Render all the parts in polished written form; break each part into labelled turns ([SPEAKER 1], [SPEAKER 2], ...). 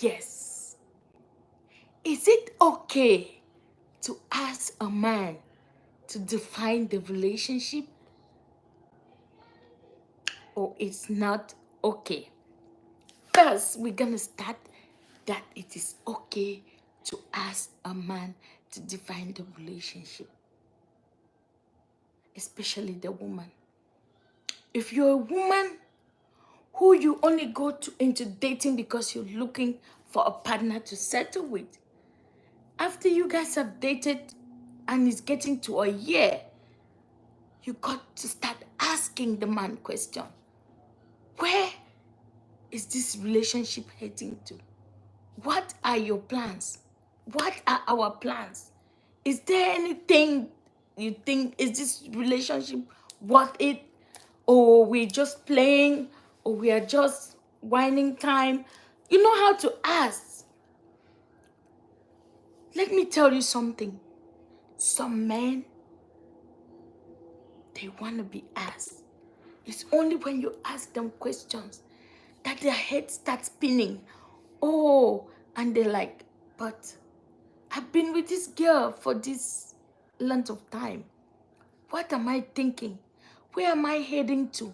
[SPEAKER 1] Yes. Is it okay to ask a man to define the relationship, or it's not okay? First, we're going to start that it is okay to ask a man to define the relationship, especially the woman. If you're a woman who you only go into dating because you're looking for a partner to settle with, after you guys have dated and it's getting to a year, you got to start asking the man question. Where is this relationship heading to? What are your plans? What are our plans? Is there anything you think, is this relationship worth it? Or we're just playing, or we are just whining time? You know how to ask. Let me tell you something. Some men, they want to be asked. It's only when you ask them questions that their head starts spinning. Oh, and they're like, but I've been with this girl for this length of time. What am I thinking? Where am I heading to?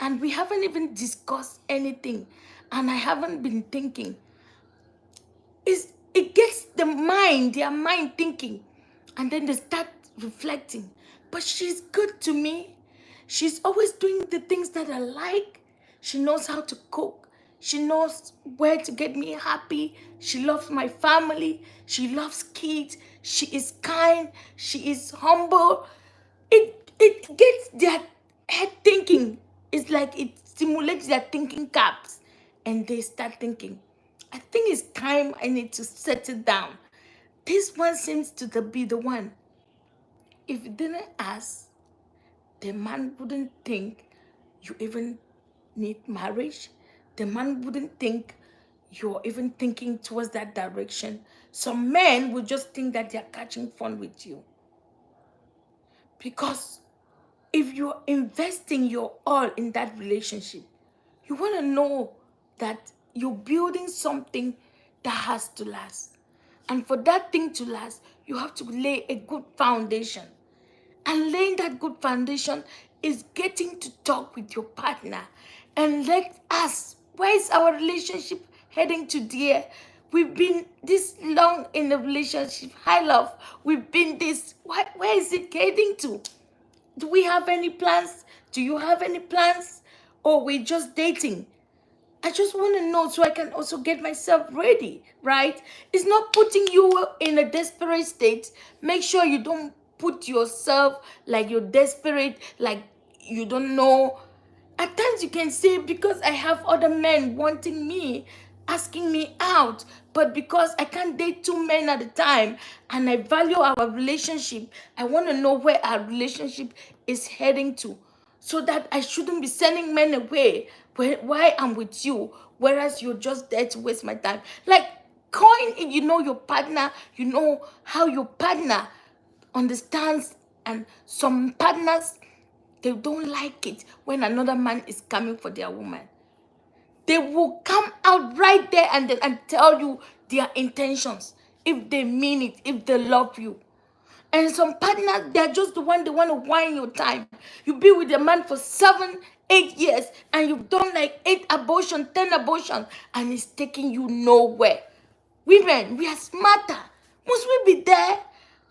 [SPEAKER 1] And we haven't even discussed anything. And I haven't been thinking. It gets their mind thinking. And then they start reflecting. But she's good to me. She's always doing the things that I like. She knows how to cook. She knows where to get me happy. She loves my family. She loves kids. She is kind. She is humble. It gets their head thinking. It's like it stimulates their thinking caps. And they start thinking, I think it's time I need to settle down. This one seems to be the one. If you didn't ask, the man wouldn't think you even need marriage. The man wouldn't think you're even thinking towards that direction. Some men would just think that they're catching fun with you. Because if you're investing your all in that relationship, you want to know that you're building something that has to last. And for that thing to last, you have to lay a good foundation. And laying that good foundation is getting to talk with your partner and let us, where is our relationship heading to, dear? We've been this long in a relationship. Hi, love. We've been this. Where is it heading to? Do we have any plans? Do you have any plans? Or we're just dating? I just want to know so I can also get myself ready, right? It's not putting you in a desperate state. Make sure you don't put yourself like you're desperate, like you don't know. At times you can say, because I have other men wanting me, asking me out, but because I can't date two men at a time and I value our relationship, I want to know where our relationship is heading to, so that I shouldn't be sending men away why I'm with you, whereas you're just there to waste my time. Like, coin, if you know your partner, you know how your partner understands. And some partners, they don't like it when another man is coming for their woman. They will come out right there and tell you their intentions, if they mean it, if they love you. And some partners, they're just the one, they want to whine your time. You be with a man for 7, 8 years, and you've done like 8 abortions, 10 abortions, and it's taking you nowhere. Women, we are smarter. Must we be there?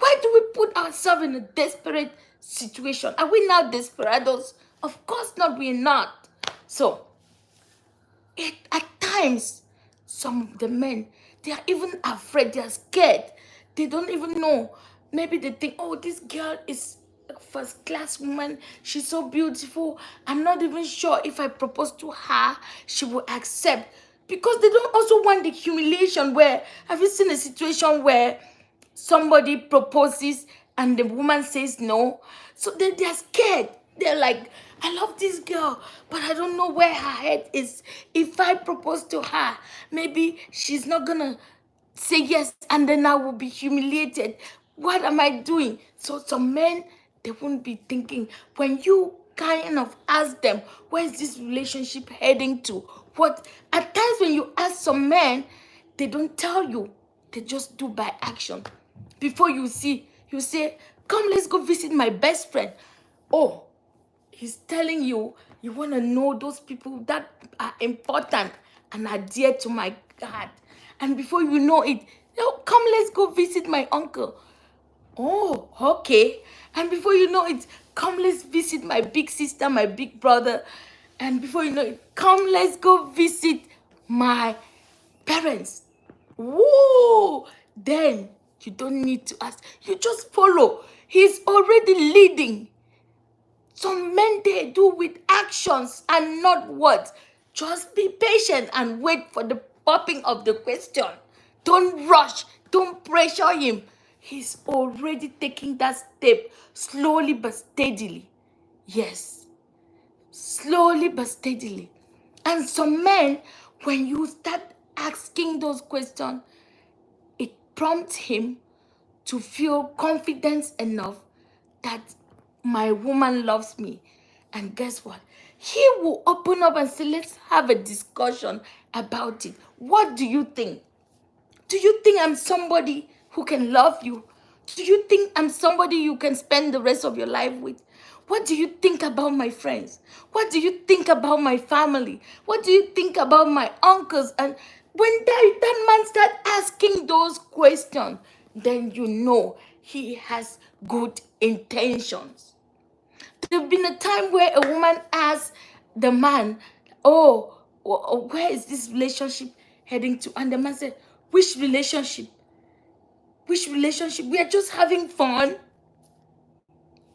[SPEAKER 1] Why do we put ourselves in a desperate situation? Are we now desperados? Of course not, we're not. So, at times, some of the men, they are even afraid, they are scared. They don't even know. Maybe they think, oh, this girl is a first class woman. She's so beautiful. I'm not even sure if I propose to her, she will accept. Because they don't also want the humiliation where, have you seen a situation where somebody proposes and the woman says no? So they're scared. They're like, I love this girl, but I don't know where her head is. If I propose to her, maybe she's not gonna say yes, and then I will be humiliated. What am I doing? So some men, they won't be thinking. When you kind of ask them, where is this relationship heading to? What, at times when you ask some men, they don't tell you. They just do by action. Before you see, you say, come, let's go visit my best friend. Oh, he's telling you, you want to know those people that are important and are dear to my heart. And before you know it, oh, come, let's go visit my uncle. Oh, okay. And before you know it, come, let's visit my big sister, my big brother. And before you know it, come, let's go visit my parents. Woo! Then you don't need to ask. You just follow. He's already leading. Some men, they do with actions and not words. Just be patient and wait for the popping of the question. Don't rush. Don't pressure him. He's already taking that step slowly but steadily. Yes, slowly but steadily. And some men, when you start asking those questions, it prompts him to feel confidence enough that my woman loves me. And guess what? He will open up and say, let's have a discussion about it. What do you think? Do you think I'm somebody who can love you? Do you think I'm somebody you can spend the rest of your life with? What do you think about my friends? What do you think about my family? What do you think about my uncles? And when that man starts asking those questions, then you know he has good intentions. There's been a time where a woman asked the man, oh, where is this relationship heading to? And the man said, which relationship? Which relationship? We are just having fun.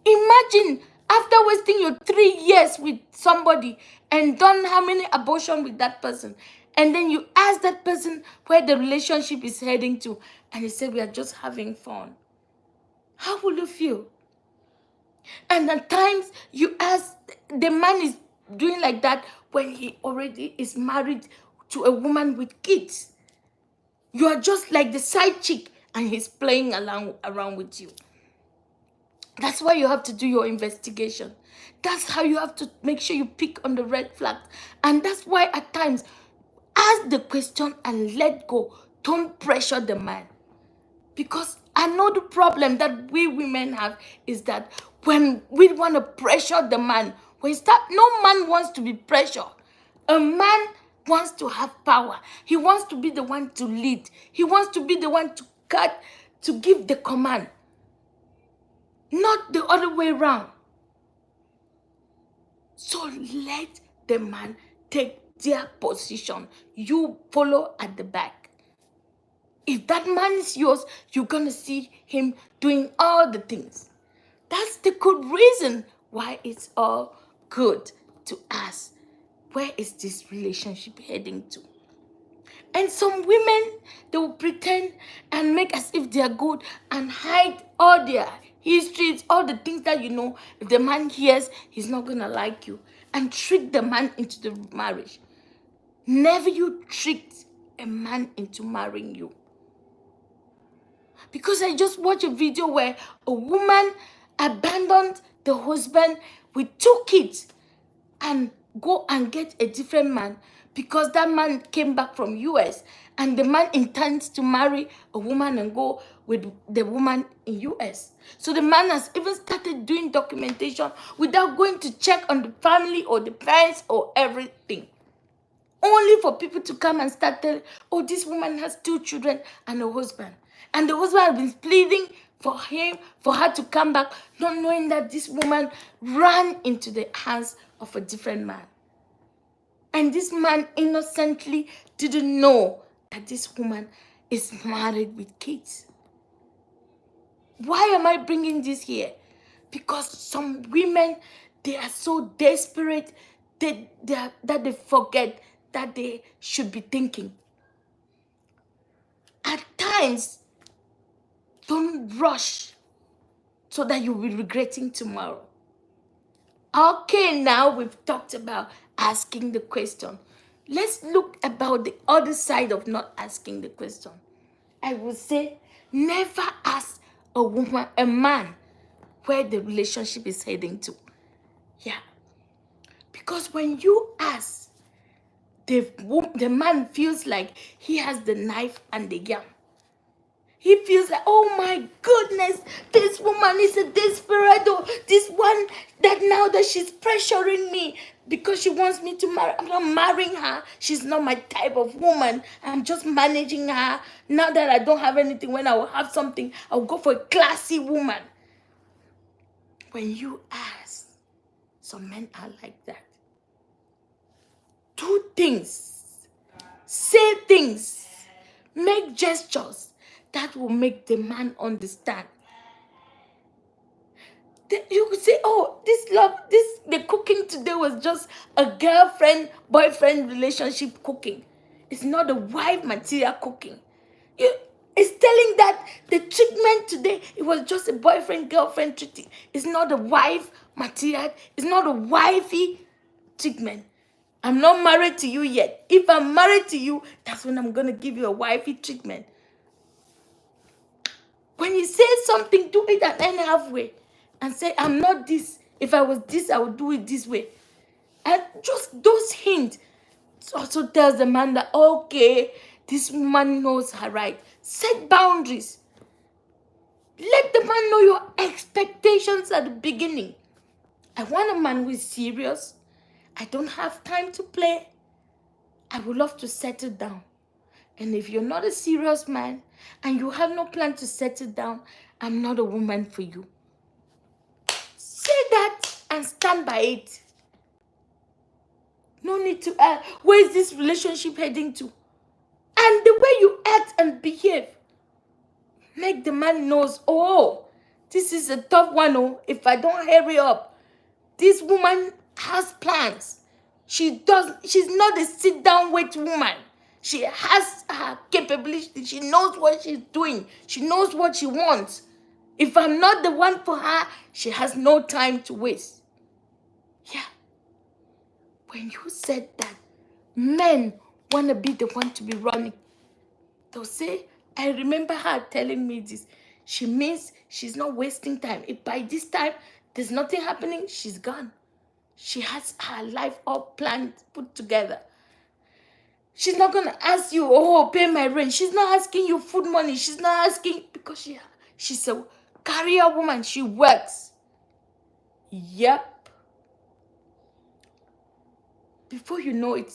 [SPEAKER 1] Imagine after wasting your 3 years with somebody and done how many abortions with that person, and then you ask that person where the relationship is heading to, and he said, we are just having fun. How will you feel? And at times you ask, the man is doing like that when he already is married to a woman with kids. You are just like the side chick and he's playing around with you. That's why you have to do your investigation. That's how you have to make sure you pick on the red flag. And that's why at times, ask the question and let go. Don't pressure the man. Because I know the problem that we women have is that when we want to pressure the man, no man wants to be pressured. A man wants to have power. He wants to be the one to lead. He wants to be the one to give the command. Not the other way around. So let the man take their position. You follow at the back. If that man is yours, you're going to see him doing all the things. That's the good reason why it's all good to ask, where is this relationship heading to? And some women, they will pretend and make as if they are good and hide all their histories, all the things that you know. If the man hears, he's not going to like you. And trick the man into the marriage. Never you tricked a man into marrying you. Because I just watched a video where a woman abandoned the husband with 2 kids and go and get a different man because that man came back from US and the man intends to marry a woman and go with the woman in US. So the man has even started doing documentation without going to check on the family or the parents or everything. Only for people to come and start telling, oh, this woman has 2 children and a husband. And the husband has been pleading for her to come back, not knowing that this woman ran into the hands of a different man. And this man innocently didn't know that this woman is married with kids. Why am I bringing this here? Because some women, they are so desperate that they forget that they should be thinking. At times, don't rush so that you'll be regretting tomorrow. Okay, now we've talked about asking the question. Let's look about the other side of not asking the question. I would say never ask a man where the relationship is heading to. Yeah. Because when you ask, the man feels like he has the knife and the yam. He feels like, oh my goodness, this woman is a desperado. This one, that now that she's pressuring me because she wants me to marry. I'm not marrying her. She's not my type of woman. I'm just managing her. Now that I don't have anything, when I will have something, I'll go for a classy woman. When you ask, some men are like that. Do things, say things, make gestures that will make the man understand. You could say, oh, the cooking today was just a girlfriend-boyfriend relationship cooking. It's not a wife material cooking. It's telling that the treatment today, it was just a boyfriend-girlfriend treatment. It's not a wife material. It's not a wifey treatment. I'm not married to you yet. If I'm married to you, that's when I'm going to give you a wifey treatment. When you say something, do it at any halfway. And say, I'm not this. If I was this, I would do it this way. And just those hints also tells the man that, okay, this woman knows her right. Set boundaries. Let the man know your expectations at the beginning. I want a man who is serious. I don't have time to play. I would love to settle down. And if you're not a serious man and you have no plan to settle down, I'm not a woman for you. Say that and stand by it. No need to ask, where is this relationship heading to? And the way you act and behave, make the man knows, oh, this is a tough one. Oh, if I don't hurry up, this woman has plans. She's not a sit-down wait woman. She has her capability. She knows what she's doing. She knows what she wants. If I'm not the one for her, she has no time to waste. Yeah. When you said that, men want to be the one to be running. They'll say, I remember her telling me this. She means she's not wasting time. If by this time there's nothing happening, she's gone. She has her life all planned, put together. She's not going to ask you, oh, pay my rent. She's not asking you food money. She's not asking because she's a career woman. She works. Yep. Before you know it,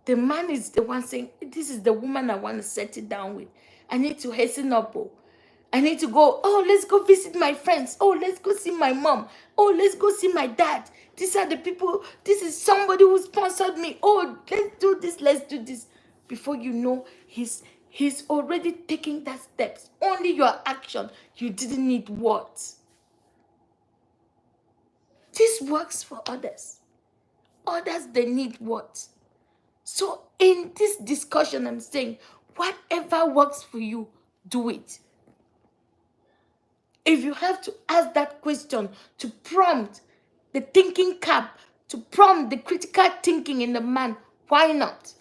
[SPEAKER 1] the man is the one saying, this is the woman I want to settle down with. I need to hasten up. Oh. I need to go, oh, let's go visit my friends. Oh, let's go see my mom. Oh, let's go see my dad. These are the people. This is somebody who sponsored me. Oh, let's do this. Let's do this. Before you know, he's already taking that steps. Only your action. You didn't need words. This works for others. Others, they need words. So in this discussion, I'm saying, whatever works for you, do it. If you have to ask that question to prompt the thinking cap, to prompt the critical thinking in the man, why not?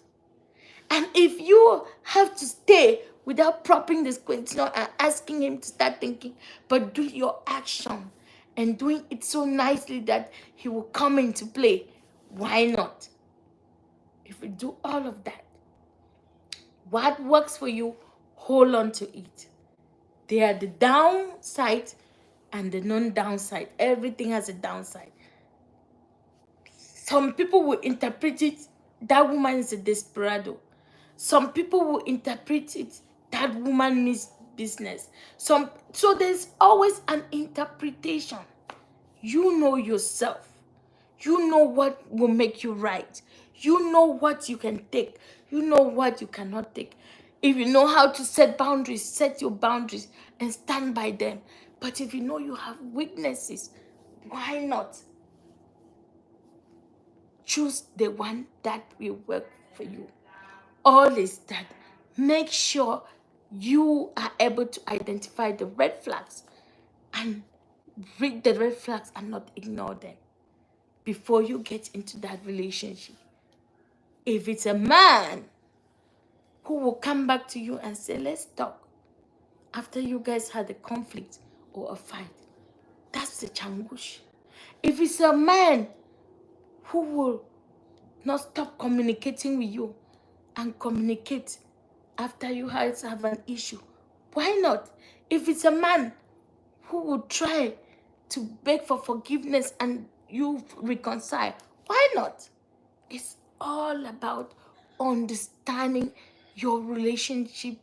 [SPEAKER 1] And if you have to stay without prompting this question and asking him to start thinking, but do your action and doing it so nicely that he will come into play, why not? If we do all of that, what works for you, hold on to it. They are the downside and the non-downside. Everything has a downside. Some people will interpret it, that woman is a desperado. Some people will interpret it, that woman means business. So there's always an interpretation. You know yourself. You know what will make you right. You know what you can take. You know what you cannot take. If you know how to set boundaries, set your boundaries and stand by them. But if you know you have weaknesses, why not choose the one that will work for you? All is that make sure you are able to identify the red flags and read the red flags and not ignore them before you get into that relationship. If it's a man who will come back to you and say, let's talk, after you guys had a conflict or a fight, that's the changush. If it's a man who will not stop communicating with you and communicate after you guys have an issue. Why not? If it's a man who would try to beg for forgiveness and you reconcile, why not? It's all about understanding your relationship,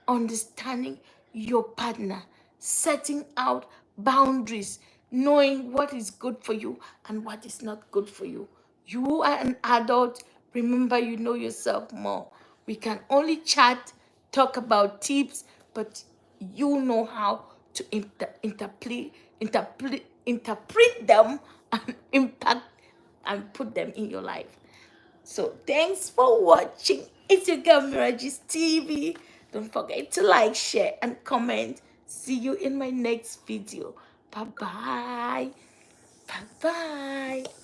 [SPEAKER 1] understanding your partner, setting out boundaries, knowing what is good for you and what is not good for you. You are an adult. Remember, you know yourself more. We can only chat, talk about tips, but you know how to interpret them and impact and put them in your life. So thanks for watching. It's your girl Miragis TV. Don't forget to like, share, and comment. See you in my next video. Bye bye. Bye bye.